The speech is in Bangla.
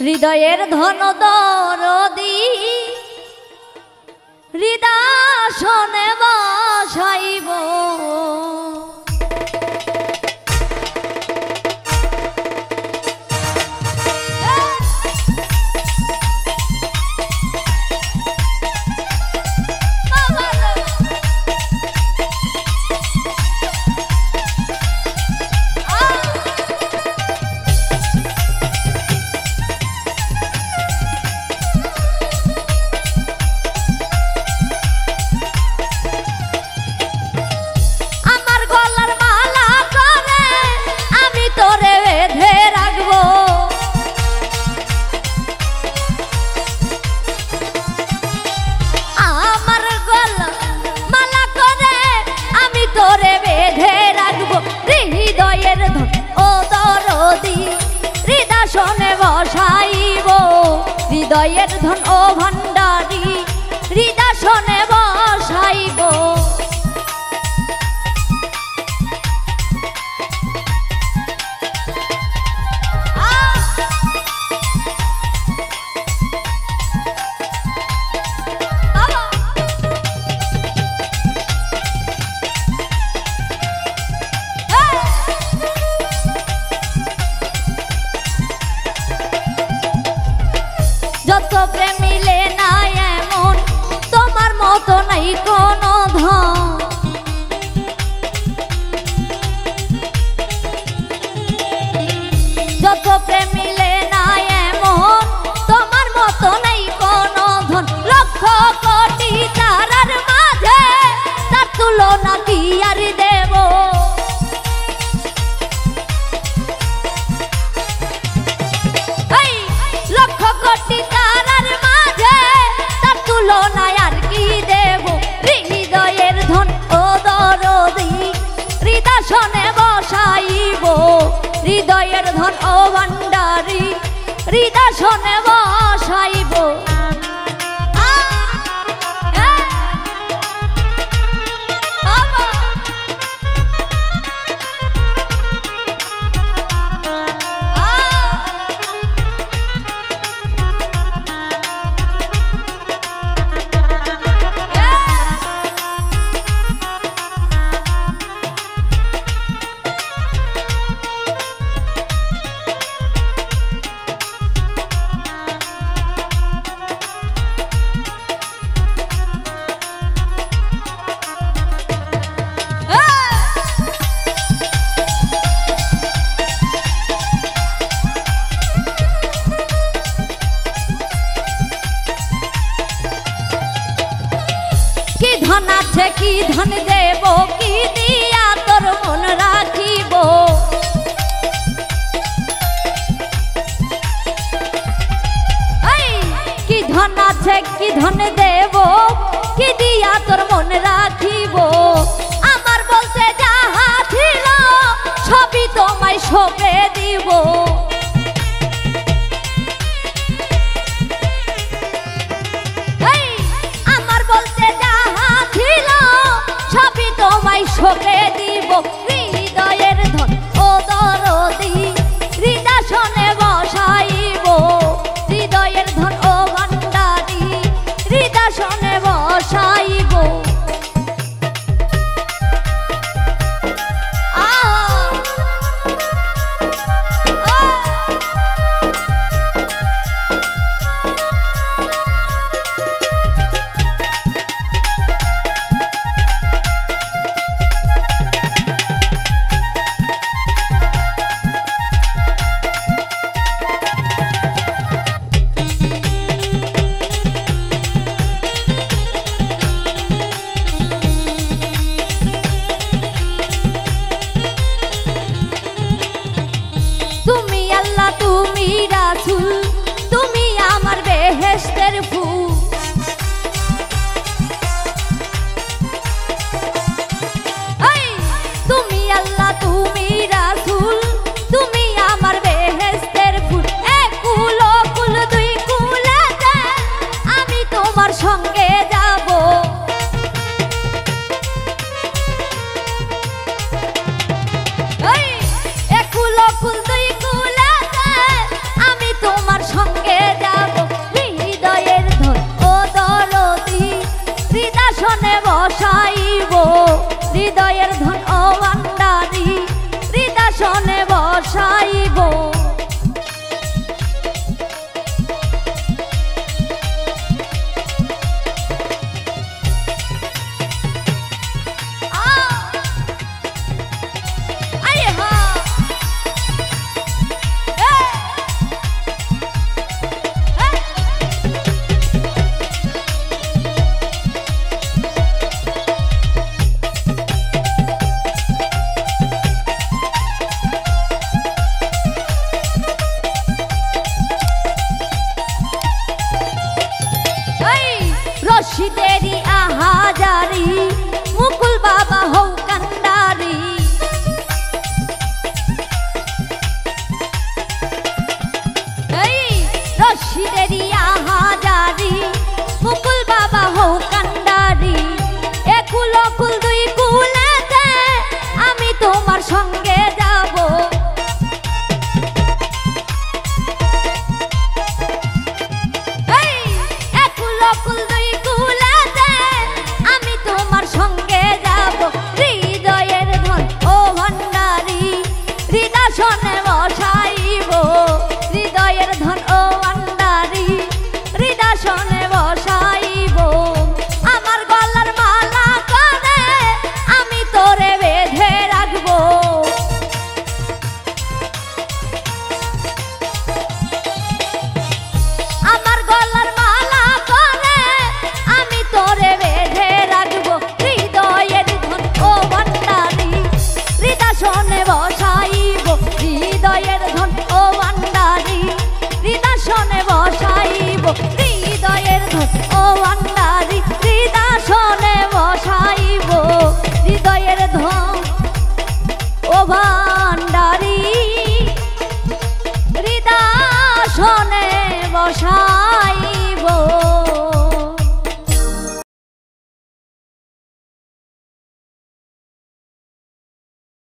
হৃদয়ের ধন দরদি হৃদাসনে বসাইব হৃদয়ের ধন ও ভান্ডারী হৃদাসনে বসাইব যত প্রেমিলে না এমন তোমার মতো নাই কোনো ধন যত প্রেমিলে না এমন তোমার মতো নাই কোনো ধন লক্ষ কোটি তারার মাঝে তার তুলনা কি আর দেব লক্ষ কোটি তারার মাঝে তার তুলনায় আর কি দেব হৃদয়ের ধন ও দরদি হৃদাসনে বসাইব হৃদয়ের ধন ও ভান্ডারী হৃদাসনে বসাইব কি ধন আছে কি ধন দেব কি দিয়া তোর মন রাখিব কি ধন আছে কি ধন দেব কি দিয়া তোর মন রাখিব আমার বলতে যাহা ছিল সবই তোমায় সঁপে দিব সঁপে দিব হৃদয়ের ধন ও দরদি হৃদাসনে বসাইব হৃদয়ের ধন ও ভান্ডারী হৃদাসনে বসাইব তুমি আল্লাহ তুমি রাসূল তুমি আমার বেহেশতের ফুল তুমি আল্লাহ তুমি রাসূল তুমি আমার বেহেশতের ফুল এক কুল ও কুল দুই কুলেতে আমি তোমার সঙ্গে যাব এক কুল ও কুল দুই কুলেতে আমি তোমার সঙ্গে রশিদেরই আহাজারি মুকুল বাবা হৌ কান্ডারি এই রশিদেরই আহাজারি মুকুল বাবা হৌ কান্ডারি একুল কুল দুই কুলেতে আমি তোমার সঙ্গে যাব হৃদয়ের ধন ও ভান্ডারি হৃদাসনে বসাইব আমার গলার মালা করে আমি তোরে বেঁধে রাখবো আমার গলার মালা করে আমি তোরে বেঁধে রাখবো হৃদয়ের ধন ও ভান্ডারি হৃদাসনে বসাইব হৃদয়ের ধন ও ভান্ডারি হৃদাসনে বসাইব হৃদয়ের ধন ও ভান্ডারি হৃদাসনে বসাইব হৃদয়ের ধন ও ভান্ডারি হৃদাসনে বসাইব